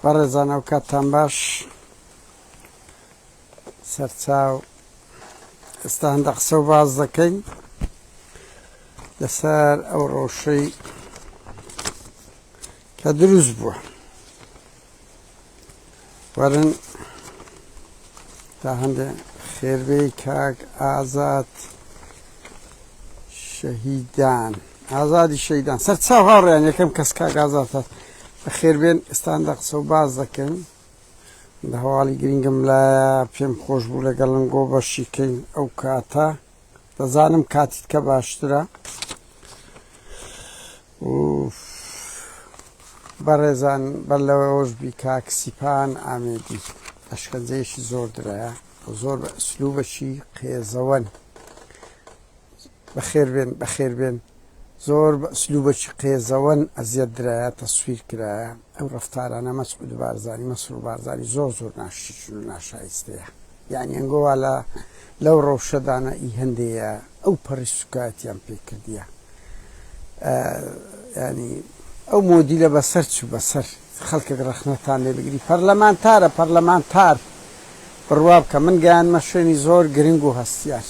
بەڕێزانە و کاتتان باش سەرچاو ئێستا هەندە قسە و باز دەکەین لەسەر ئەو ڕۆژەی کە دروست بووە. وەرن تا هەندێ خێربەی کاک ئازاد شەهیدان ئازادی شەهیدان سەرچاو هاوڕێیان یەکەم کەس کاک ئازاد هات بە خێربێن ئێستا هەندە قسە و باز دەکەین. لە هەواڵی گرنگم لایە پێم خۆش بوو لەگەڵم گۆ بەشیکەین ئەو کاتە دەزانم کاتیت کە باشترە. بەڕێزان بەر لەوەش بی کاک سیپان ئامێدی ئەشکەنجەیەشی زۆر درایە زۆر بە ئەسلوبەشی قێزەوەن بەخێربێن زۆر بە ئەسلوبەشی قێزەوەن ئەزیەت درایە تەسویر کرایە. ئەو ڕەفتارانە مەسعود بارزانی مەسرور بارزانی زۆر ناشیچون و ناشایستەیە. یعنی ئەنگۆوا لەو ڕەوشەدانە ئی هەندەیە ئەو پەڕی سوکاتیان پێکردیە. ینی ئەو مۆدیلە بەسەر چوو بەسەر خەڵکێک ڕەخنەتان لێ بگری پەرلەمانتار بڕوا بکە من گەیانمە شوێنی زۆر گرنگ و هەستیاش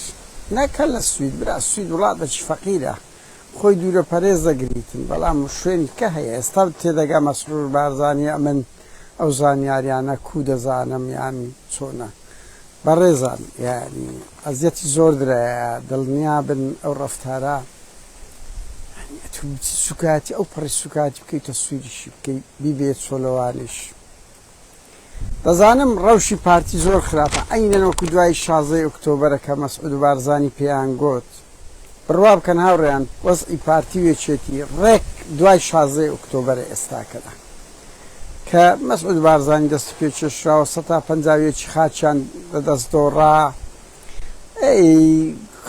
نەکە لە سوید برا سوید وڵاتێکی فەقیرە خۆی دوورە پەرێز دەگریتن بەڵام شوێنی کە هەیە ئێستا تێدەگا مەسرور بارزانی من ئەو زانیاریانە کو دەزانم یان چۆنە. بەڕێزان یعنی ئەزیەتی زۆر درایە دڵنیا بن ئەو ڕەفتارە سوکاتی ئەو پڕی سوکاتی بکەیتە سووریشی بکەیت بیبێت چۆلەوانش. دەزانم ڕەوشی پارتی زۆر خراپە عینەن وەکو دوای 16 ئۆکتۆبەرەکە مەسعود بارزانی پێیان گوت بڕوا بکەن هاوڕێیان وەزعی پارتی وێچێتی ڕێک دوای 16 ئۆکتۆبەرە ئێستاکەدا کە مەسعود بارزانی دەست پێچێشراوە 150 خاچیان لەدەست دۆڕا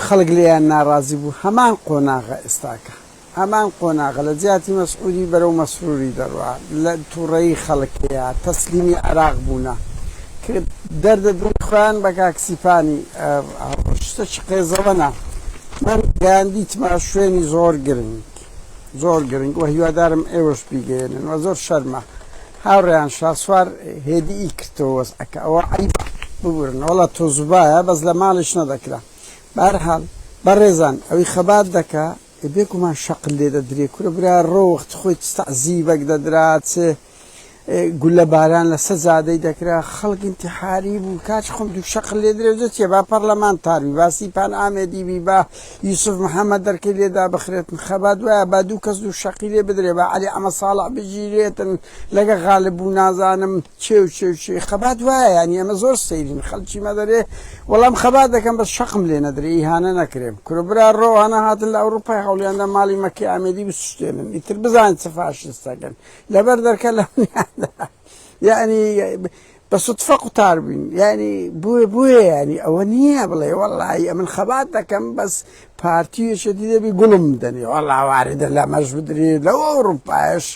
خەڵک لێیان ناڕازی بوو. هەمان قۆناغە ئێستاکە هەمان قۆناغە لە جیاتی مەسعودی بەرەو مەسروری دەڕوا لە تووڕەیی خەڵکەیە تەسلیمی عێراق بوونە کە دەردە دڵخۆیان بە کاکسیپانی شتەی قێزەوەنە. من گەیاندیتمە شوێنی زۆر گرنگ و هیوادارم ئێوەش بیگەێنن و زۆر شەرمە هاوڕێیان شاسوار هێدی کردەوە ئەکە ئەوە عیبە ببورن وەڵا تۆزوبایە بەس لە ماڵش نەدەکرا. بەهەرحاڵ بەڕێزان ئەوەی خەبات دەکا بێکومان شەقل لێ دەدرێ کورە برا ڕۆخت خۆی تەعزیبەک دەدرات گولە باران لە سەزادەی دەکرا خەڵک ئینتیحاری بوو کاچ خۆم دوو شەقل لێ درێژێت با پەرلەمانتاروی با سیپان ئامێدی بی با یوسف محەممەد دەرکەی لێدا بخرێتن خەبات وایە با دوو کەس دوو شەقی لێ بدرێ با عەلی ئەمە ساڵح بگیرێتن لەگە غالب بوو نازانم چێ خەبات وایە ینی ئەمە زۆر سەیرین خەڵکی مەدەرێ وەڵام خەبات دەکەم بە شەقم لێ نەدرێ ئیهانە نەکرێم کورە برا ڕۆوانە هاتن لە ئەوروپای هەوڵیاندا ماڵی مەکەی ئامێدی بسوشتێنن ئیتر بزانین چ فاشستەکەن لەبەر دەرکە لە یعنی بە سوتفە قوتار بووین ینی بووە ینی ئەوە نییە بڵێ وەڵی ئەمن خەبات دەکەم بەس پارتیەشەتی دەبی گوڵم بدەنێ وەڵا واردە لە مەش بدرێت لەو ئەوروپایش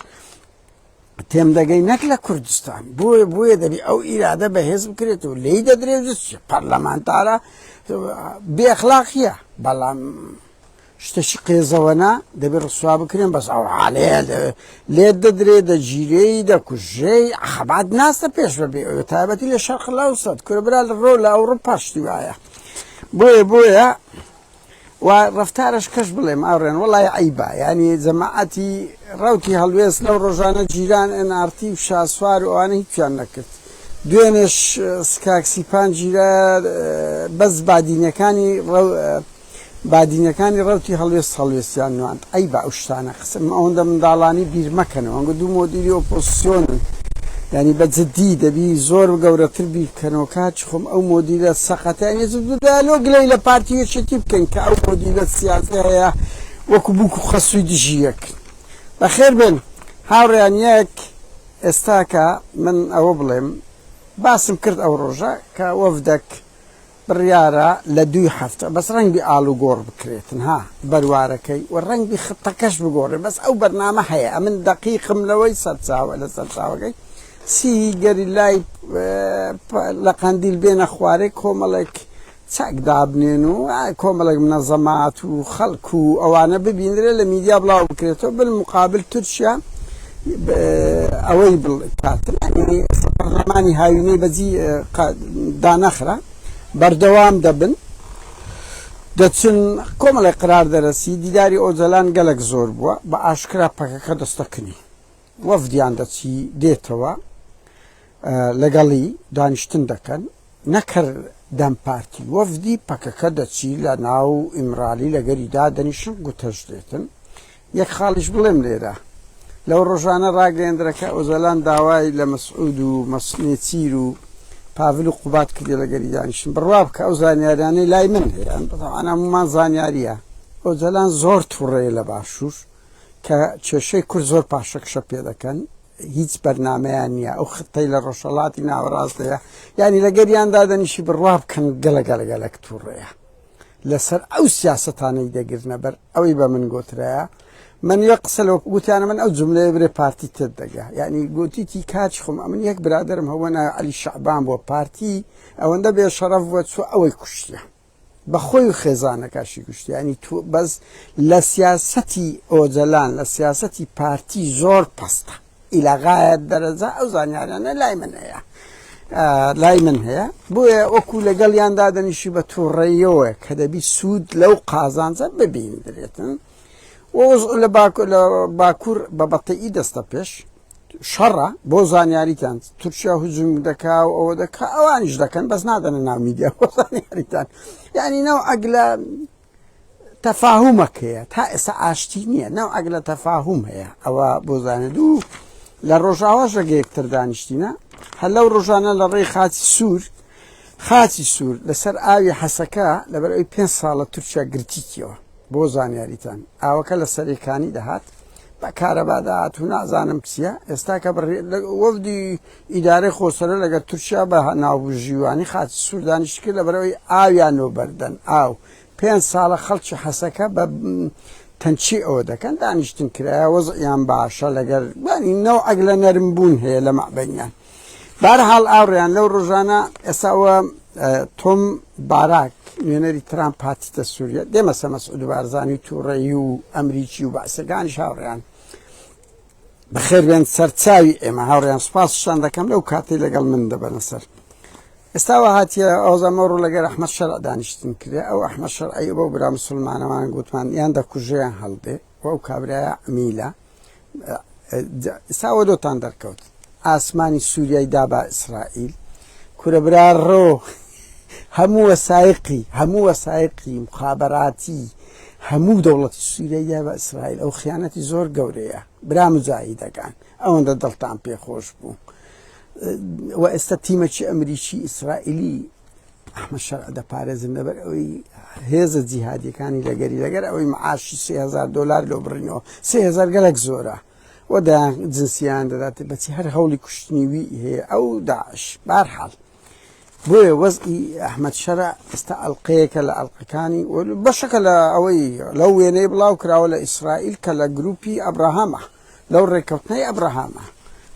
تێم دەگەی نەک لە کوردستان بووە دەبی ئەو ئیرادە بەهێز بکرێتەوە لی دەدرێت پەرلەمانتارە بێخلاقیە بەڵام شتەشی قێزەوەنا دەبێت ڕسوا بکرێن بەس ئەو حالەیە لێت دەدرێت دەگیرەی دەکوژەی خەبات ناستە پێش بەبێ تایبەتی لە شەرق لەوسەد کورەبرا لە ڕۆ لە ئەوروپاشتی وایە بۆیە و ڕەفتارش کەش بڵێم ئاڕێن وەڵای عیبە ینی جەماعەتی ڕەوتی هەڵوێست لەو ڕۆژانە جیران ئەنارتی و شاسوار و ئەوانە هیچیان نەکرد. دوێنێش کاکسیپان گیرە بەس بادینەکانی ڕەوتی هەڵوێستیان نواند ئەی بە ئەو شتانە قسم ئەوەندە منداڵانی بیر مەکەنەوە ئەنگە دوو مۆدیلی ئۆپۆزیسیۆنن ینی بە جددی دەبی زۆر گەورەتر بیرکەنەوە کاچ خۆم ئەو مۆدیلە سەقەتیان دالۆ گلەی لە پارتیەکێتی بکەین کە ئەو مۆدیلە سیاسی هەیە وەکو بووکو خەسووی دژیەک. بەخێر بن هاوڕێیان یەک ئێستاکە من ئەوە بڵێم باسم کرد ئەو ڕۆژە کە وەفدەک بڕیارە لە 2 هەفتە بەس ڕەنگی ئاڵوگۆڕ بکرێتن ها بەروارەکەی و ڕەنگی خەتەکەش بگۆڕێ بەس ئەو بەرنامە هەیە من دقیقم لەوەی سەرچاوە لە سەرچاوەکەی سی گەری لای لە قەندیل بێنە خوارێک کۆمەڵێک چاک دابنێن و کۆمەڵێک منەزەمات و خەڵک و ئەوانە ببینرێ لە میدیا بڵاو بکرێتەوە بالمقابل تورکیا ئەوەی بڵاتن پەرلەمانی هاوینەی بەجی دانەخرا بەردەوام دەبن دەچن کۆمەڵی قرار دەرەسی دیداری ئۆجەلان گەلک زۆر بووە بە ئاشکرا پەکەکە دەستەکنی وەفدیان دەچی دێتەوە لەگەڵی دانیشتن دەکەن نەکرد دەم پارتی وەفدی پەکەکە دەچی لە ناو ئیمرالی لەگەریدا دەنیشن گوتەش دێتن یەک خاڵیش بڵێم لێرە لەو ڕۆژانە ڕاگەیەندرەکە ئۆزەلان داوای لە مەسعود و مەسنێچیر و پاڤل و قوبات کردی لەگەری دانیشتن بڕوا بکە ئەو زانیاریانەی لای من هەیە ئەنەمان زانیاریە ئۆجەلان زۆر تووڕێ لە باشوور کە کێشەی کورد زۆر پاشەکشە پێ دەکەن هیچ بەرنمەیان نییە ئەو ختەی لە ڕۆژهەڵاتی ناوەڕاستەیە یعنی لەگەریاندا دەنیشی بڕوا بکەن گەلەگەلگەلک تووڕەیە لەسەر ئەو سیاسەتانەی دەگرنە بەر ئەوەی بە من گۆترەیە من یەک قسە لەوە گوتیانە من ئەو جملەیە برێ پارتی تێت دەگا یعنی گوتیتی کاچ خۆم ئەمن یەک برادرم هەوە ناوی عەلی شەعبان بۆ پارتی ئەوەندە بێشەرەف بووە چوە ئەوەی کوشتیە بەخۆی و خێزانەکەشی کوشتی ینی تو بەس لە سیاسەتی ئۆجەلان لە سیاسەتی پارتی زۆر پەستە ئیلاغایەت دەرەجا ئەو زانیاریانە لای من هەیە بۆیە وەکو لەگەڵیاندا دەنیشی بە تووڕێیەوە کە دەبی سوود لەو قازانجە ببیندرێتن لە باکوور بە بەتەئی دەستە پێش شەڕە بۆ زانیاریتان تورکیا هجوم دەکا و ئەوە دەکا ئەوانیش دەکەن بەس نادەنە ناو میدیا بۆ زانیاریتان یعنی ناو ئەگلە تەفاهومەکەیە تا ئێستا ئاشتی نییە ناو ئەگلە تەفاهوم هەیە ئەوە بۆ زانێت و لە ڕۆژاواش ڕێگە یەکتر دانیشتینە هەر لەو ڕۆژانە لە ڕێی خاچی سوور لەسەر ئاوی حەسەکە لەبەر ئەوی 5 ساڵە تورکیا گرتیتیەوە بۆ زانیاریتان ئاوەکە لە سەرێکانی دەهات بە کارەبادات و نازانم چییە ئێستا کە وەفدی ئیدارەی خۆسەرە لەگە تورکیا بە ناوژیوانی خاچ سوور دانیشت کرد لەبەرەوەی ئاویان نۆبەردەن ئاو 5 ساڵە خەڵکی حەسەکە بە تەنچی ئەوە دەکەن دانیشتن کرایە وەزعیان باشە لەگەر نەو ئەگلە نەرمبوون هەیە لە مەعبەنیان بەرحاڵ ئاوڕیان لەو ڕۆژانە ئێساوە تۆم باراک نوێنەری ترامپ هاتیتە سووریا دێمەسە مەسعود بارزانی تووڕێی و ئەمریکی و بەعسەکانی هاوڕێیان بەخێر بێن سەرچاوی ئێمە هاوڕێیان سوپاسشان دەکەم لەو کاتەی لەگەڵ من دەبەنە سەر ئێستاوە هاتیە ئەوزەمەڕ و لەگەر ئەحمەد شەرع دانیشتن کرێ ئەو ئەحمەد شەرعی بۆ برا موسڵمانەمان گوتمان یان دەکوژەیان هەڵدێ ئەو کابرایە میلە ئێستاوە دۆتان دەرکەوت ئاسمانی سووریای دابا ئیسرائیل کورە برا ڕۆ هەموو وەسایقی مخابەراتی هەموو دەوڵەتی سووریای بە ئیسرائیل ئەو خیانەتی زۆر گەورەیە برا مجاهیدەکان ئەوەندە دڵتان پێخۆش بوو و ئێستا تیمەکی ئەمریکی ئیسرائیلی ئەحمەد شەرع دەپارێزن لەبەر ئەوەی هێزە جیهادیەکانی لەگەر ئەوەی معاشی $3000 لۆ بڕینەوە 3000 گەلک زۆرە و دایان جنسیان دەدات بەچی هەر هەوڵی کوشتنیوی هەیە ئەو داعش بەرحاڵ بۆیە وەزئی ئەحمەد شەرع ئێستا ئەڵقەیەکە لە ئەڵقەکانی بەشەکە لە ئەوەی لەو وێنەی بڵاو کراوە لە ئیسرائیل کە لە گروپی ئەبراهامە لەو ڕێکەوتنەی ئەبراهامە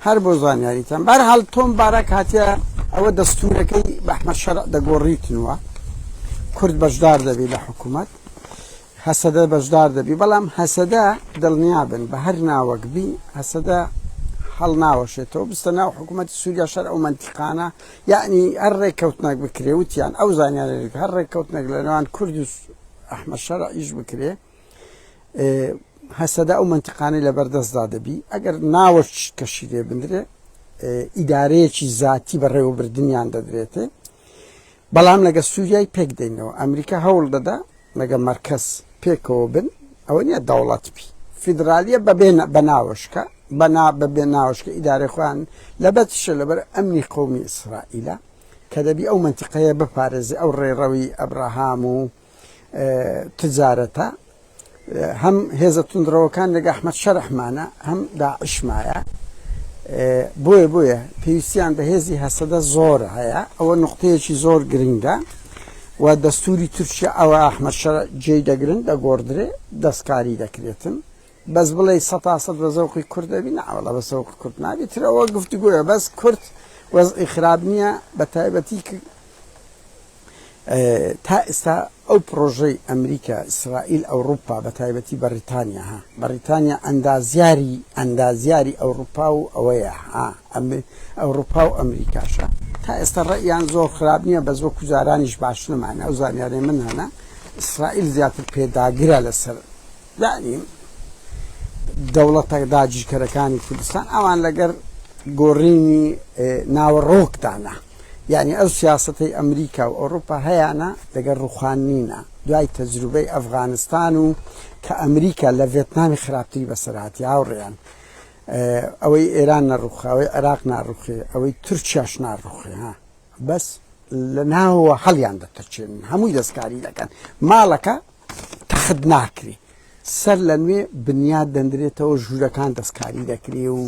هەر بۆ زانیاریتان بەرحاڵ تۆم باراک هاتیە ئەوە دەستورەکەی بە ئەحمەد شەرع دەگۆڕیتنەوە کورد بەشدار دەبی لە حکوومەت هەسەدە بەشدار دەبی بەڵام هەسەدە دڵنیابن بە هەر ناوەک بی هەسەدە هەڵ ناوەشێتەوە بستە ناو حکوومەتی سووریا شەرع و منتیقانە یعنی هەر ڕێککەوتنێک بکرێ وتیان ئەو زانیارێک هەر ڕێککەوتنێک لە نێوان کورد و ئەحمەد شەرع ئیش بکرێ هەسەدە ئەو منتیقانەی لەبەردەستدا دەبی ئەگەر ناوەش کەشی لێ بندرێ ئیدارەیەکی زاتی بەڕێوەبردنیان دەدرێتێ بەڵام لەگە سووریای پێک دەینەوە ئەمریکا هەوڵ دەدا لەگە مەرکەز پێکەوە بن ئەوە نییە دەوڵەت بی فیدرالیە بە ناوەشکە بەبێ ناوەشکە ئیدارە خۆیان لەبەتشە لەبەر ئەمنی قومی ئیسرائیلە کە دەبی ئەو منتیقەیە بپارێزی ئەو ڕێڕەوی ئەبراهام و تجارەتە هەم هێزە توندڕەوەکان لەگە ئەحمەد شەرعمانە هەم داعشمایە بۆیە پێویستیان بە هێزی هەسەدە زۆر هەیە ئەوە نقطەیەکی زۆر گرنگە و دەستوری تورکیا ئەوە ئەحمەد شەرع جێی دەگرن دەگۆڕدرێ دەستکاری دەکرێتن بەس بڵێ 100% بە زەوقی کورد دەبی ناوەڵە بە سەوقی کورد نابێتەوە گفتوگویە بەس کورد وەزعی خراب نییە بە تایبەتی تا ئێستا ئەو پرۆژەی ئەمریکا ئیسرائیل ئەوروپا بە تایبەتی بەریتانیا بەریتانیا ئەندازیاری ئەوروپا و ئەوەیە ئەوروپا و ئەمریکاشە تا ئێستا ڕێیان زۆر خراپ نییە بە زۆر کوزارانیش باش نمانە ئەو زانیارێ من هەنا ئیسرائیل زیاتر پێداگرە لەسەر دانیم دەوڵەتە داگیرکەرەکانی کوردستان ئەوان لەگەر گۆڕینی ناوەڕۆکدانە یعنی ئەو سیاسەتەی ئەمریکا و ئەوروپا هەیەە لەگەر ڕوخانینە دوای تەجروبەی ئەفغانستان و کە ئەمریکا لە ڤێتنامی خراپتری بەسەرهاتی هاوڕێیان ئەوەی ئێران نەڕوخە ئەوەی عێراق ناڕوخێ ئەوەی تورکیاش ناڕوخێ بەس لە ناوەوە هەڵیان دەتەچێن هەمووی دەستکاری دەکەن ماڵەکە تەخت ناکری سەر لە نوێ بنیاد دەندرێتەوە ژوورەکان دەستکاری دەکرێ و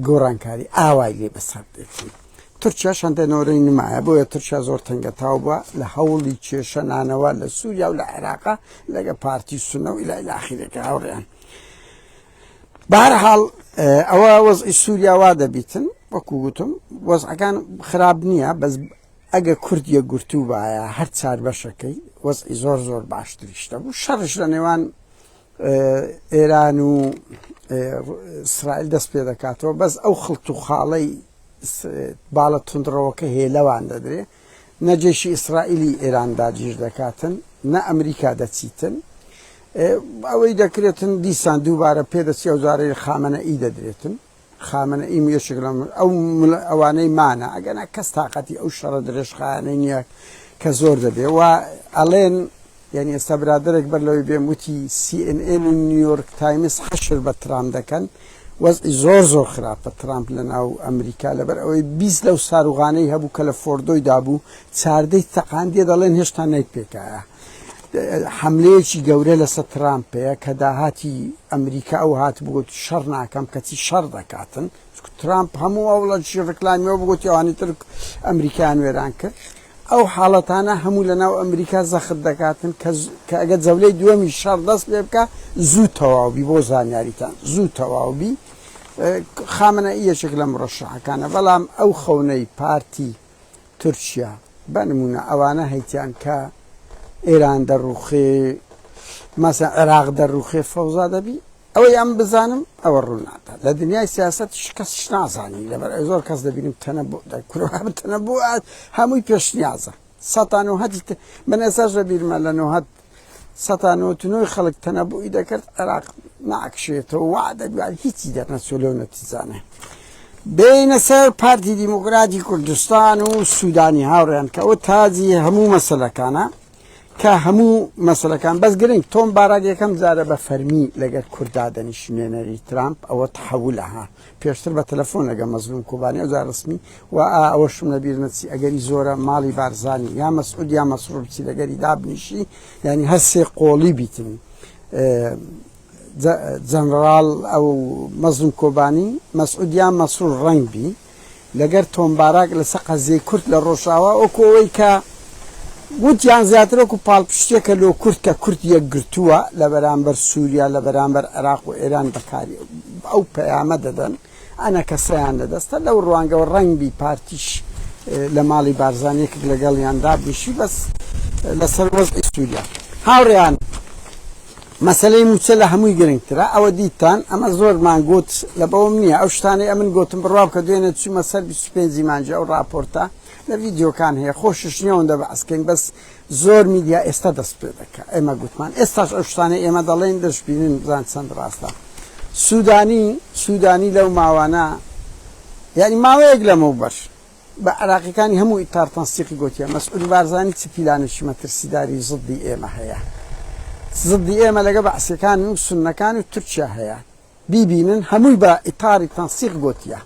گۆڕانکاری ئاوای لێ بەسەر دێتی تورکیا شەندەنەوەی نمایە بۆیە تورکیا زۆر تەنگەتاو بووە لە هەوڵی کێشە نانەوە لە سووریا و لە عێراقا لەگە پارتی سونە و ئیلا ئیلاخیرەکە هاوڕێیان بەهەرحاڵ ئەوە وەزعی سووریا وا دەبیتن وەکو گوتم وەزعەکان خراپ نییە بەس ئەگە کوردیە گورتوو بایە هەر چار بەشەکەی وەزعی زۆر زۆر باشتریشتە بوو شەڕش لە نێوان ئێران و ئیسرائیل دەست پێ دەکاتەوە بەس ئەو خڵت و خاڵەی باڵە تونندڕەوەکە هێلەوان دەدرێ نەجێشی ئیسرائیلی ئێران داگیر دەکاتن نە ئەمریکا دەچیتن ئەوەی دەکرێتن دیسان دووبارە پێدەچی ئەو جارەی خامنەئی دەدرێتن خامنەئی یەشێک ئەو ئەوانەی مانە ئەگەنا کەس تااقەتی ئەو شەڕە درێژخانەی نییە کە زۆر دەبێ و ئەڵێن یعنی ئێستا برادێک بەر لەوەی بێم وتی CNN و نیویۆرک تایمس حەشر بە ترامپ دەکەن وەزعی زۆر زۆر خراپە ترامپ لە ناو ئەمریکا لەبەر ئەوەی 20 لەو ساروغانەی هەبوو کە لە فۆردۆی دابوو چاردەی تەقاندیە دەڵێن هێشتا نەیت پێکایە حملەیەکی گەورە لەسەر ترامپەیە کە داهاتی ئەمریکا ئەو هات بگوت شەڕ ناکەم کەچی شەڕ دەکاتن ترامپ هەموو ئەوڵەتی ڕکلامیەوە بگوتی ئەوانی تر ئەمریکایان وێران کرد ئەو حاڵەتانە هەموو لە ناو ئەمریکا زەخت دەکاتن کە ئەگە جەولەی دووەمی شەڕ دەست پێ بکە زوو تەواوبی بۆ زانیاریتان زوو تەواوبی خامنەئی یەکێک لە مڕەشەحەکانە بەڵام ئەو خەونەی پارتی تورکیا بەنمونە ئەوانە هەیتیان کە ئێران دەڕوخێ مەسەڵەن عێراق دەڕوخێ فەوزا دەبی ئەوەی ئەم بزانم ئەوە ڕوونادا لە دنیای سیاست کەسش نازانی لەبەر زۆر کەس دەبینم تەنەبوو هەمووی پێشنیازە سەتان و هەتی من ئێساش دەبیرمە لە نۆهەت سەتان و نۆی خەڵک تەنەبووی دەکرد عێراق ناکشێتەوە وا دەبیان هیچی دەرنەچۆ لەو نەتیجانە بینە سەر پارتی دیموکراتی کوردستان و سوودانی هاوڕێیان کە ئەوە تاجی هەموو مەسەلەکانە کە هەموو مەسەلەکان بەس گرنگ تۆم باراک یەکەم جارە بە فەرمی لەگەر کوردا دەنیشتێنەری ترامپ ئەوە تحولەها پێشتر بە تەلەفۆن لەگە مەزلوم کوبانی ئەو جار ڕسمی و ئەوەشم لەبیر نەچی ئەگەری زۆرە ماڵی بارزانی یا مەسعود یا مەسرور بچی لەگەری دابنیشی یعنی هەر سێ قۆڵی بیتن جەنەڕاڵ ئەو مەزلوم کۆبانی مەسعود یا مەسرور ڕەنگ بی لەگەر تۆم باراک لەسەر قەزیەی کورد لە ڕۆژاوا ئەوکۆوەی کە گوتیان زیاترەکو پاڵپشتێکە لۆ کورد کە کورد یەکگرتووە لە بەرامبەر سووریا لە بەرامبەر عێراق و ئێران بەکاری ئەو پەیامە دەدەن ئەنە کەسەیان لەدەستە لەو ڕوانگەەوە ڕەنگبی پارتیش لە ماڵی بارزانێک لەگەڵیان دابنیشی بەس لەسەر وەزعی سووریا هاوڕێیان مەسەلەی موچە لە هەمووی گرنگترە ئەوە دیتان ئەمە زۆرمان گوت لە بەوم نییە ئەو شتانەی ئەمن گوتم بڕوا کە دوێنێ چوومە سەر 25 مانجە ئەو راپۆرتە لە ڤیددیۆکان هەیە خۆشش نیەوەندە بەعسکەین بەس زۆر میدیا ئێستا دەست پێ دەکە ئێمە گوتمان ئێستاش ئەو شتانەی ئێمە دەڵێن دەشبینن بزان چەند ڕاستە سوودانی لەو ماوانە یعنی ماوەیەک لەمە بەش بە عراقیەکانی هەموو ئیتار تەنسیقی گوتیە مەسعود بارزانی چ پیلانێکی مەترسیداری زڵدی ئێمە هەیە زڵدی ئێمە لەگە بەعسیەکان و سوننەکان و تورکیا هەیە بیبینن هەمووی بە ئیتاری تەنسیق گوتیە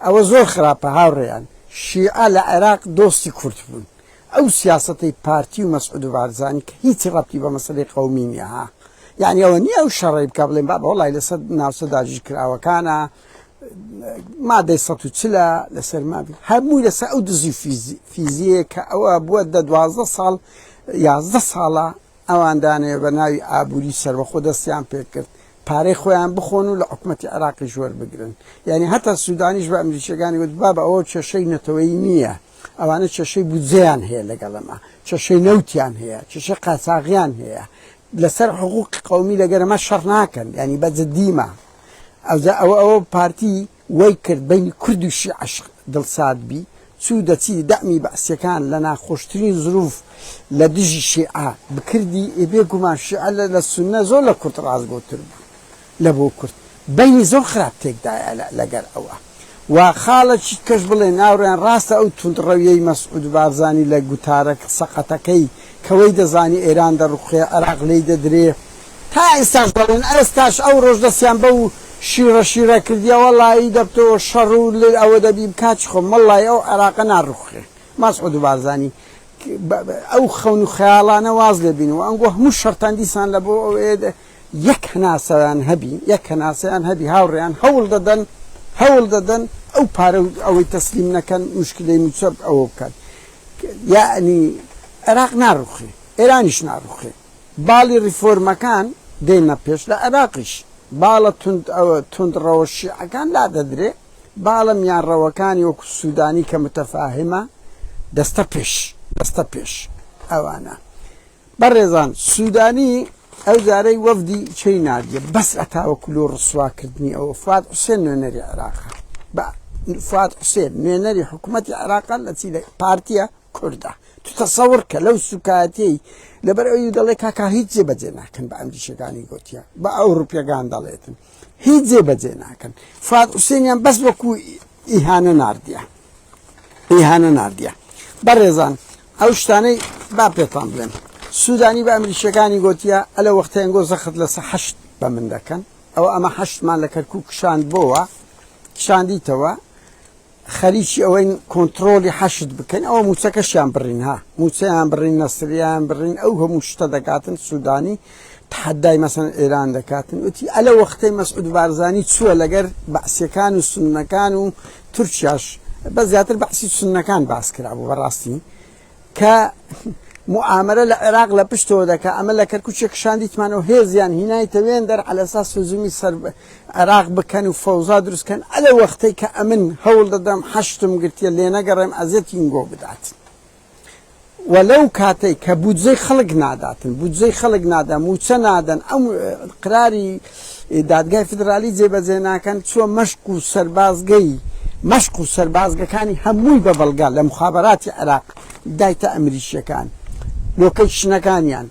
ئەوە زۆر خراپە هاوڕێیان شیعە لە عێراق دۆستی کورد بوون ئەو سیاسەتەی پارتی و مەسعود بارزانی کە هیچی ڕەبتی بە مەسەلەی قەومی نییە ها یعنی ئەوە نییە ئەو شەڕی بکە بڵێن با وەڵای لەسەر ناوچە داگیرکراوەکانە مادەی 140 لەسەر مابی هەمووی لەسەر ئەو دزی فیزیە کە ئەوە بووە 12 ساڵ 11 ساڵە ئەواندانەیە بە ناوی ئابووری سەربەخۆ دەستیان پێ کرد پارەی خۆیان بخۆن و لە حکومەتی عێراقی ژوەر بگرن یعنی هەتا سوودانیش بە ئەمریکیەکانی گوت با بە ئەوە کێشەی نەتەوەیی نییە ئەوانە چێشەی بودجەیان هەیە لەگەڵەمە چێشەی نەوتیان هەیە چێشەی قاچاغیان هەیە لەسەر حقوقی قەومی لەگەرەمە شەڕ ناکەن ینی بەجددیمە ئەوە پارتی وەی کرد بەینی کورد و شیعەش دڵسات بی چوو دەچی دەمی بەعسیەکان لە ناخۆشترین زروف لە دژی شیعە بکردی بێگومان شیعە لە سونە زۆر لە کورد ڕازگۆتر بوو لە بۆ کورد بەینی زۆر خراپ تێکدایە لەگەر ئەوە و خاڵەکی کەش بڵێ ناوڕیان ڕاستە ئەو توندڕەویەی مەسعود بارزانی لە گوتارە سەقەتەکەی کەوەی دەزانی ئێران دەڕوخێ عێراق لێی دەدرێ تا ئێستاش دەڵێن ئێستاش ئەو ڕۆژ دەستیان بەو شیرە کردیە وەڵایی دەبتەوە شەڕ و ئەوە دەبی کاچ خۆم وەڵای ئەو عێراقە ناڕوخێ مەسعود بارزانی ئەو خەون و خەیاڵانە واز لێبین و ئەنگۆ هەموو شەرتان دیسان لە بۆ ئەو یەک هەناسەیان هەبی هاوڕێیان هەوڵ دەدەن ئەو پارە ئەوەی تەسلیم نەکەن مشکلەی موچەب ئەوە بکات یعنی عێراق ناڕوخێ ئێرانیش ناڕوخێ باڵی ریفۆرمەکان دێنە پێش لە عێراقیش باڵە توندڕەوە شیعەکان لا دەدرێ باڵە میانڕەوەکانی وەکو سوودانی کە متەفاهمە دەستە پێش ئەوانە بەڕێزان سوودانی ئەو جارەی وەفدی چی نادیە بەس ئەتاوەکو لۆ ڕسواکردنی ئەوە فواد حوسێن نوێنەری عێراقە فواد حوسێن نوێنەری حکوومەتی عێراقا لە چی پارتیە کوردە تو تەسەور کە لەو سوکاتەی لەبەر ئەوی دەڵێ کاکا هیچ جێبەجێ ناکەن بە ئەمریکیەکانی گوتیە بە ئەوروپیەکان دەڵێتن هیچ جێبەجێ ناکەن فواد حوسێنیان بەس وەکو ئیهانە ناردیە بەڕێزان ئەو شتانەی با پێتان بڵێن سوودانی بە ئەمریکیەکانی گوتیە ئەلە وەختەیەنگۆ زەخت لەسە حەشت بە من دەکەن ئەوە ئەمە حەشتمان لە کەرکوو کشاندیتەوە خەریکی ئەوەی کۆنتترۆلی حەشت بکەین ئەوە موچەکەشیان بڕین موچەیان بڕین نەسریان بڕین ئەو هەموو شتە دەکاتن سوودانی تحدای مەسەن ئێران دەکاتن وتی ئەلە وەختەی مەسعود بارزانی چووە لەگەر بەعسیەکان و سوننەکان و تورکیاش بە زیاتر بەعسی سوننەکان باس کرابوو بەڕاستی کە معاملە لە عێراق لە پشتەوە دەکە ئەمە لە کەرکوچێک کشاندیتمانەوە هێزیان هینایتەوێن دەر عەلەساس هجومی سەر عێراق بکەن و فەوزا دروستکەن ئەلە وەختەی کە ئەمن هەوڵ دەدەم حەشتم گرتیە لێ نەگەڕێم ئەزیەتینگۆ بدات وەلەو کاتەی کە بودجەی خەڵک نادەن موچە نادەن ئەم قراری دادگای فدرالی جێبەجێ ناکەن چووە مەشق و سەربازگەکانی هەمووی بە بەڵگا لە مخابەراتی عێراق دایتە ئەمریکیەکان لۆکەیشنەکانیان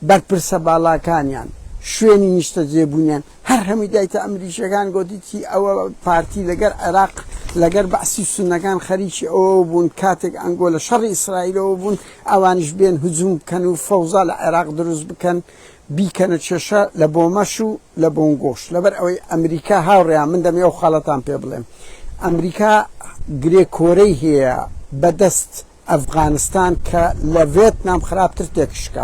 بەرپرسە باڵاکانیان شوێنی نیشتە جێبوونیان هەر هەمووی دایتە ئەمریکیەکان گوتیتی ئەوە پارتی لەگەر عێراق لەگەر بەعسی سوننەکان خەریکی ئەوە بوون کاتێک ئەنگۆ لە شەڕی ئیسرائیلەوە بوون ئەوانیش بێن هجووم بکەن و فەوزا لە عێراق دروست بکەن بیکەنە چێشە لە بۆمەش و لە بۆنگۆش لەبەر ئەوەی ئەمریکا هاوڕێیان من دەمێ و خاڵەتان پێ بڵێم ئەمریکا گرێکۆرەی هەیە بەدەست ئەفغانستان کە لە ڤێتنام خراپتر تێکشکە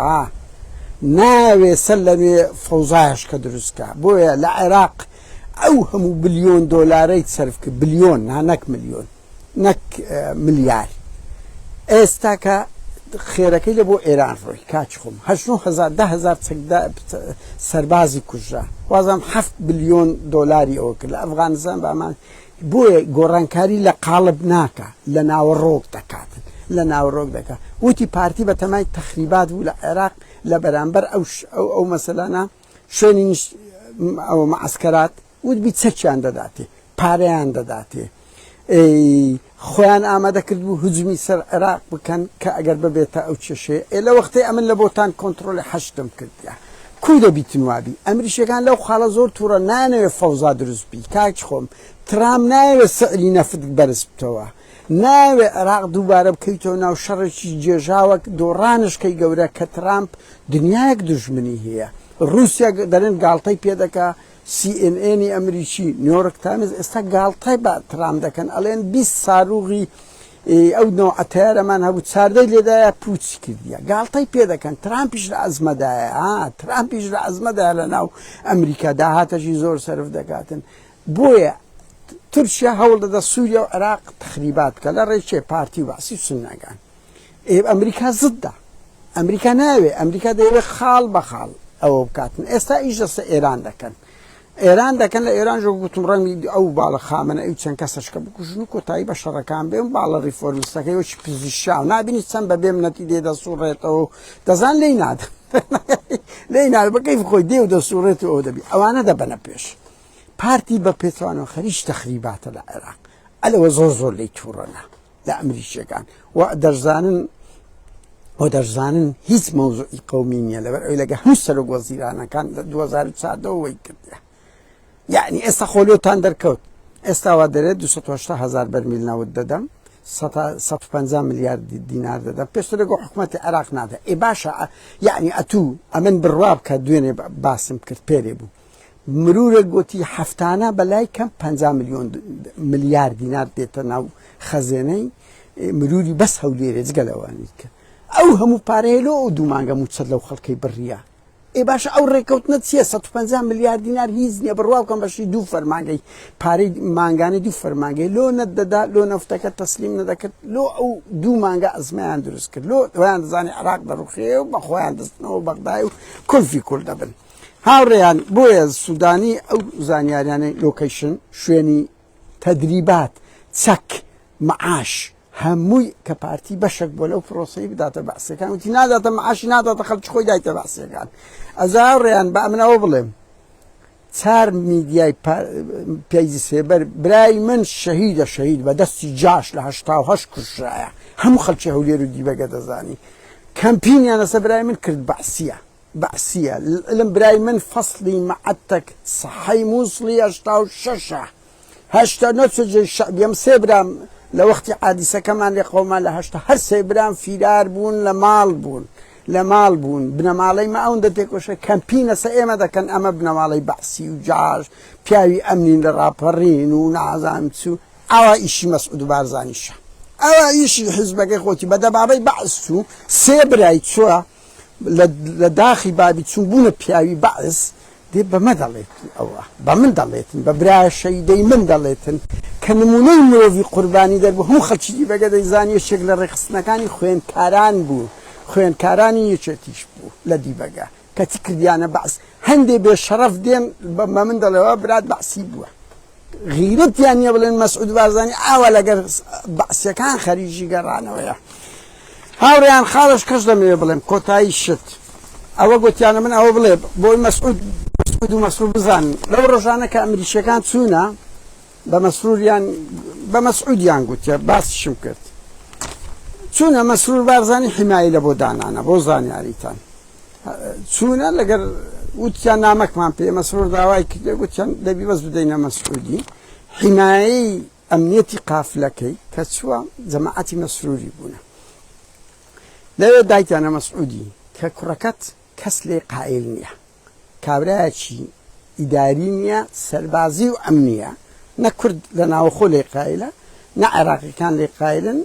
ناوێ سەر لەوێ فەوزایشکە دروستکە بۆیە لە عێراق ئەو هەموو بلیۆن دۆلارەی سەرف کرد بلیۆن نەک ملیۆن نەک ملیار ئێستا کە خێرەکەی لە بۆ ئێران ڕۆی کاچ خۆم 10,000 سەربازی کوژرا وازم 7 بلیۆن دۆلاری ئەوە کرد لە ئەفغانستان بامان بۆیە گۆڕانکاری لە قاڵب ناکە لە ناوەڕۆک دەکاتن لە ناوەڕۆک دەکات وتی پارتی بە تەمای تەخریبات بوو لە عێراق لە بەرامبەر ئەو مەسەلانە شوێنی ئەوە مەعسکەرات وتبی چەکیان دەداتێ پارەیان دەداتێ خۆیان ئامادە کرد بوو هجومی سەر عێراق بکەن کە ئەگەر ببێتە ئەو چێشەیە لە وەختەی ئەمن لە بۆتان کۆنتترۆلی حەشتم کردیا کوی دەبیتن وابی ئەمریکیەکان لەو خاڵە زۆر تووڕە نانەوێت فەوزا دروست بی کاک خۆم ترام ناوێت سەعری نەفت بەرز بتەوە ناوێ عێراق دووبارە بکەیتەوە ناو شەڕێکی جێژاوەک دۆڕانشکەی گەورە کە ترامپ دنیایەک دژمنی هەیە رووسیا دەرێن گاڵتەی پێدەکا CNN ئەمریکی نیویۆرک تایمز ئێستا گاڵتەی بە ترامپ دەکەن ئەڵێن 20 ساروغی ئەو نۆعەتەیارەمان هەبوو چاردەی لێدایە پوچی کردیە گاڵتەی پێ دەکەن ترامپیش لە ئەزمەدایە لە ناو ئەمریکا داهاتەشی زۆر سەرف دەکاتن بۆیە تورکیا هەوڵ دەدا سووریا و عێراق تەخریبات کە لە ڕێچێ پارتی باسی سوننەکان ئەمریکا زددا ئەمریکا ناوێ ئەمریکا دەیەوێت خاڵ بە خاڵ ئەوە بکاتن ئێستا ئیش دەستە ئێران دەکەن ئێران دەکەن لە ئێران ژۆ گوتم ڕەنگی ئەو باڵە خامنە ئەو چەند کەسەشکە بکوژن و کۆتایی بە شەڕەکان بێن باڵە ریفۆرمیستەکەی وەچ پزیشا نابینی چەند بە بێ منەتی دێ دەسوڕێتەوە دەزان لێی نادە لێی نادە بەکەیف خۆی دێ و دەسوڕێت و ئەو دەبی ئەوانە دەبەنە پێش پارتی بە پێچوانەوە خەریش تەخریباتە لە عێراق ئەلەوە زۆر لی تووڕەنە لە ئەمریکیەکان و دەرزانن هیچ مەوزوعی قەومی نییە لەبەر ئەوی لەگە هەموو سەرۆک وەزیرانەکان لە 2004 وەی کردە یعنی ئێستا خۆلیۆتان دەرکەوت ئێستاوا دەرێت 280,000 بەرمیل نەوت دەدەم 150 میلیارد دینار دەدەم پێشتر لەگە حکوومەتی عێراق نادە ئێ باشە یعنی ئەتوو ئەمن بڕوا بکە دوێنێ باسم کرد پێرێ بوو مرورە گوتی هەفتانە بەلای کەم 50 میلیارد دینار دێتە ناو خەزێنەی مروری بەس هەولێرێ جگە لەوانی کە ئەو هەموو پارەیەلۆ ئەو دوو مانگە موچەت لەو خەڵکەی بڕیە ئێ باشە ئەو ڕێکەوتنە چییە 150 میلیارد دینار هیچ نییە بڕوا بکەم بەشی دوو فەرمانگەی پارەی مانگانەی دوو فەرمانگەی لۆ نەدەدا لۆ نەفتەکە تەسلیم نەدەکرد لۆ ئەو دوو مانگە ئەزمەیان دروست کرد لۆ ئەویان دەزانێ عێراق دەڕوخێ و بە خۆیان دەستنەوە بەغدای و کولفی کول دەبن هاوڕێیان بۆیە سوودانی ئەو زانیاریانەی لۆکەیشن شوێنی تەدریبات چەک معاش هەمووی کە پارتی بەشێک بۆ لەو پرۆسی بداتە بەعسیەکان وتی ناداتە معاشی ناداتە خەڵکی خۆی دایتە بەعسیەکان ئەجا هاوڕێیان بە ئەمنەوە بڵێم 4 میدیای پیجی سێبەر برای من شەهید بە دەستی جاش لە 88 کوشرایە هەموو خەڵکی هەولێر و دیبەگە دەزانی کەمپینیان لەسەر برای من کرد بەعسیە لەم برای من فەصلی مەعەتەک سەحەی مووسڵی 86 هەشتا نەچۆجێ شەعبیم سێ برام لە وەختی عادیسەکەمان لێ قەومان لە هەشتا هەر سێ برام فیرار بوون لە ماڵ بوون بنەماڵەی ما ئەوەندە تێکۆشە کەمپینە سە ئێمە دەکەن ئەمە بنەماڵەی بەعسی و جاش پیاوی ئەمنین لە ڕاپەڕین و نازانم چوو ئەوە ئیشی مەسعود بارزانیشە ئەوە ئیشی حزبەکەی خۆتی بە دەبابەی بەعس و سێ برای چووە لە داخی بابی چوون بوونە پیاوی بەعس دێ بەمە دەڵێت ئەوە بە من دەڵێتن بە برای شەیدەی من دەڵێتن کە نمونەی مرۆڤی قوربانی دەربوو هەموو خەڵکی بەگە دەیزانی یەکێک لە ڕێخستنەکانی خوێندکاران بوو خوێندکارانی یەکێتیش بوو لە دیبەگە کەتی کردیانە بەعس هەندێ بێ شەرەف دێن بە من دەڵێەوە برات بەعسی بووە غیرەتیان نییە بڵێن مەسعود بارزانی ئاوا لەگەر بەعسیەکان خەریجی گەڕانەوەیە هاوڕێیان خاڵش کەس دەمەوێ بڵێم کۆتایی شت ئەوە گوتیانە من ئەوە بڵێ بۆی مەسعود و مەسعود بزانن لەو ڕۆژانە کە ئەمریکیەکان چوونە بە مەسعودیان گوتیە باسیشم کرد چوونە مەسعود بارزانی حیمایی لە بۆ دانانە بۆ زانیاریتان چوونە لەگەر وتیان نامەکمان پێ مەسعود داوای کردێ گوتیان دەبی بەس بدەینە مەسعودی حیمایی ئەمنیەتی قافلەکەی کە چووە جەماعەتی مەسعودی بوونە لەوێ دایتیانە مەسعودی کە کوڕەکەت کەس لێ قائل نییە کابرایەکی ئیداری نییە سەربازی و ئەمنیە نە کورد لە ناوەخۆ لێ قایلە نە عێراقیەکان لێ قایلن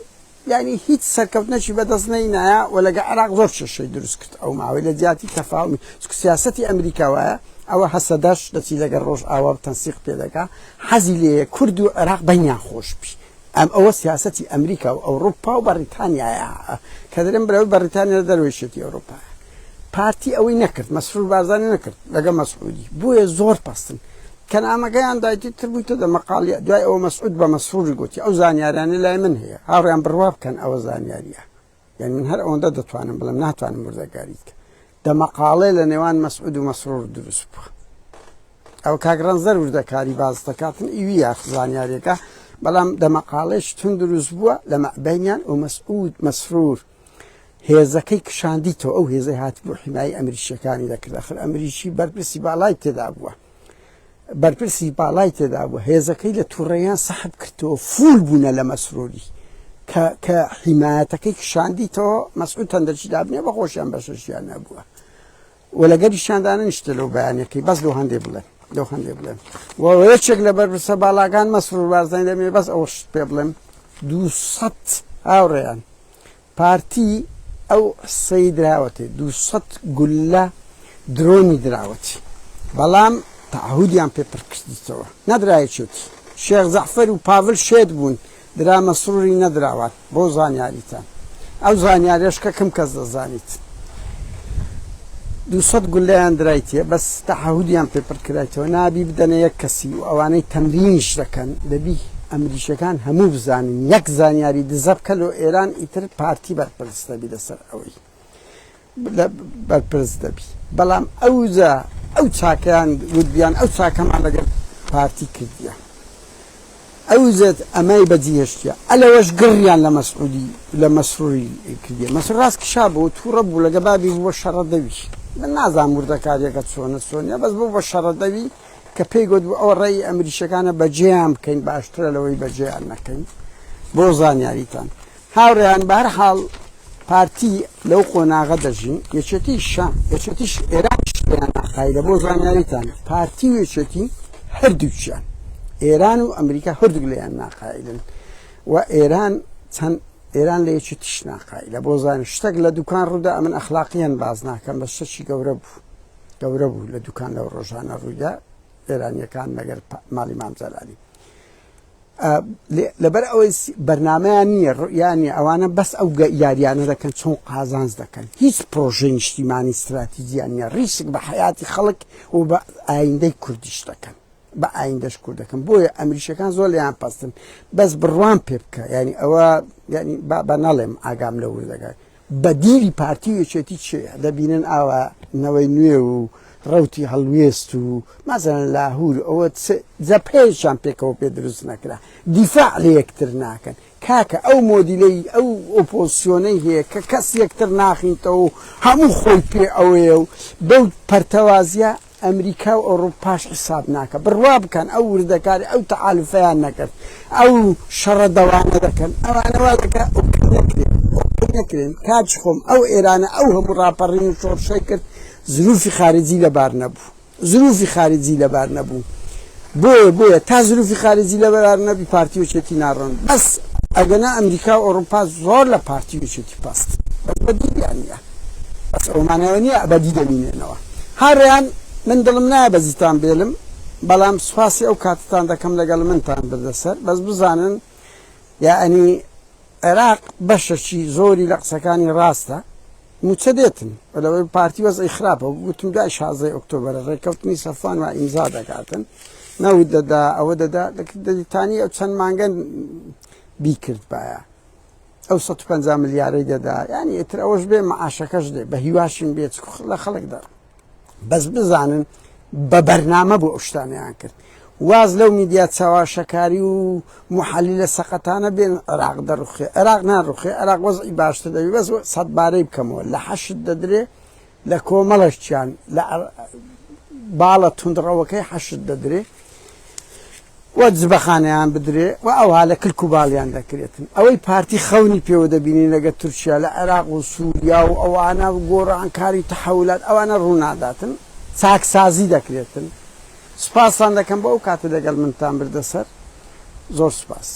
یعنی هیچ سەرکەوتنەکی بەدەست نەینایە و لەگە عێراق زۆر شەشەی دروست کرد ئەو ماوەی لە جیاتی تەفاومی سیاسەتی ئەمریکا وایە ئەوە هەسەدەش دەچی لەگەر ڕۆژ ئاوا تەنسیق پێدەکا حەزی لێ کورد و عێراق بەینیان خۆش بی ئەوە سیاسەتی ئەمریکا و ئەوروپا و بەریتانیایە کە دەرێن بەرەوەی بەریتانیا دەروێشێتی ئەوروپا پارتی ئەوەی نەکرد مەسعود بارزانی نەکرد لەگە مەسعودی بۆیە زۆر پەستن کە نامەکەیان دایتی تر بوویتە دە مەقاڵی دوای ئەوە مەسعود بە مەسعودی گوتی ئەو زانیاریانە لای من هەیە هاوڕێیان بڕوا بکەن ئەوە زانیاریە یعنی من هەر ئەوەندە دەتوانم بڵێم ناتوانم وردەگاریت کە دە مەقاڵێ لە نێوان مەسعود و مەسرور دروست بووە ئەو کاگڕەنزەر وردەکاری باز دەکاتن ئیوی یاخ زانیاریەکە بەڵام دە مەقاڵێش تون دروست بووە لە مەبینیان و مەسعود مەسرور هێزەکەی کشاندیتەوە ئەو هێزەی هات بۆ حیمایی ئەمریکیەکانی دەکرد ئەخر ئەمریکی بەرپرسی باڵای تێدا بووە بەرپرسی باڵای تێدا بووە هێزەکەی لە تووڕێیان سەحب کردەوە فول بوونە لە مەسروری کە حیمایەتەکەی کشاندیتەوە مەسعود هەندێکی دابنێ بە خۆشیان بەشەشیان نەبووە و لەگەری شاندانە نیشتە لەو بەیانەکەی بەس لەو هەندێ بڵێن و یەکێک لە بەرپرسە باڵاکان مەسرور بارزانی دەمێ بەس ئەوش پێ بڵێم 200 هاوڕێیان پارتی ئەو سەی دراوەتێ 200 گولە درۆنی دراوەتی بەڵام تعهودیان پێپڕ کردیتەوە نەدرایەکێتی شێخ زەعفەر و پاڤل شێت بوون درا مەسروری نەدراوات بۆ زانیاریتان ئەو زانیاریەش کە کەم کەس دەزانیت 200 گولیان درایتیە بەس تەعهودیان پێپڕ کرایەوە نابی بدەنە یەک کەسی و ئەوانەی تەمرینش دەکەن دەبی ئەمریکیەکان هەموو بزانین یەک زانیاری دزە بکە لە ئێران ئیتر پارتی بەرپرس دەبی لەسەر ئەوەی بەرپرس دەبی بەڵام ئەو چاکەیان گوتبیان ئەو چاکەمان لەگەڵ پارتی کردیە ئەو زێت ئەمای بەجیهێشتە ئەلەوەش گڕیان لە مەسرووری کردیە مەسروور ڕاست کشا بوو تووڕە بوو لەگە بابی بووە شەڕەدەوی من نازانم وردەکاریەکە چۆنە بەس بوو بە شەڕەدەوی کە پێی گوت بوو ئەوە ڕێی ئەمریکیەکانە بەجێیان بکەین باشترە لەوەی بەجێیان نەکەین بۆ زانیاریتان هاوڕێیان بەهەرحاڵ پارتی لەو قۆناغە دەژین یەکێتی شام یەکێتیش ئێرانش لێیان ناخایلە بۆ زانیاریتان پارتی و یەکێتی هەردووچیان ئێران و ئەمریکا هەردووک لێیان ناقایلن و ئێران لە یەکێتیش ناقایلە بۆ زانین شتێک لە دوکان ڕوودا ئەمن ئەخلاقیان باز ناکەم بە شتێکی گەورە بوو لە دوکان لەو ڕۆژانە ڕوویدا ئێرانیەکان مەگەر ماڵی مام جەلالی لەبەر ئەوەی بەرنامەیان نییە ڕویانی ئەوانە بەس ئەو یاریانە دەکەن چۆن قازانج دەکەن هیچ پرۆژەی نیشتیمانی استراتیجیان نییە ڕیسک بە حیاتی خەڵک و بە ئایندەی کوردیش دەکەن بە ئایندەش کوردەکەن بۆیە ئەمریکیەکان زۆر لێیان پەستن بەس بڕوان پێ بکە ینی ئەوە ینی بە نەڵێم ئاگام لە وردەکات بە دیری پارتی و یەکێتی چێ دەبینن ئاوە نەوەی نوێ و ڕوتی هەڵوێست و مەزەن لاهور ئەوە جەپێشان پێکەوە پێ دروست نەکرا دیفاع لە یەکتر ناکەن کاکە ئەو مۆدیلەی ئەو ئۆپۆسیۆنەی هەیە کە کەس یەکتر ناخینتەوە و هەموو خۆی پێ ئەوەیە و بەو پەرتەوازیە ئەمریکا و ئەوروپاش حساب ناکە بڕوا بکەن ئەو وردەکاری ئەو تەعالفەیان نەکرد ئەو شەڕە دەوانە دەکەن ئەوانەوە دەکە نەکرێن کاچ خۆم ئەو ئێرانە ئەو هەموو ڕاپەڕین و شۆڕشەی کرد زروفی خارجی لەبار نەبوو بۆیە تا زروفی خارجی لەبار نەبی پارتی وچێتی ناڕۆن بەس ئەگەنا ئەمریکا و ئەوروپا زۆر لە پارتی وچێتی پاست بەدییان نیە بەس ئەومانەوە نییە ئەبەدی دەمینێنەوە هەڕیان من دڵم نایە بەزیتان بێلم بەڵام سوپاسی ئەو کاتتان دەکەم لەگەڵ منتان بردەسەر بەس بزانن یعنی عێراق بەشەکی زۆری لە قسەکانی ڕاستە موچە دێتن لەوەی پارتی وەزعی خراپە گوتم دوای 16 ئۆکتۆبەرە ڕێککەوتنی سەفان و ئیمزا دەکاتن نەوت دەدا ئەوە دەدا دەدیتانی ئەو چەند مانگەن بیکرد باە ئەو 150 ملیارەی دەدا ینی ئتر ئەوەش بێ مەعاشەکەش دێ بە هیواشین بێت لە خەڵکدا بەس بزانن بە بەرنامە بۆ ئەو شتانیان کرد واز لەو میدیا چاواشەکاری و محەلی لە سەقەتانە بێن عێراق دەڕوخێ عێراق ناڕوخێ عێراق وەزعی باشتر دەبی بەس سەد بارەی بکەمەوە لە حەشت دەدرێ لە کۆمەڵەشیان لە باڵە توندڕەوەکەی حەشت دەدرێ وە جبەخانەیان بدرێ و ئەوها لە کلک و باڵیان دەکرێتن ئەوەی پارتی خەونی پێوە دەبینی لەگە تورکیا لە عێراق و سووریا و ئەوانە گۆڕانکاری تەحەولات ئەوانە ڕووناداتن چاکسازی دەکرێتن سپاسان دەکەم بۆ ئەو کاتە لەگەڵ منتان بردەسەر زۆر سپاس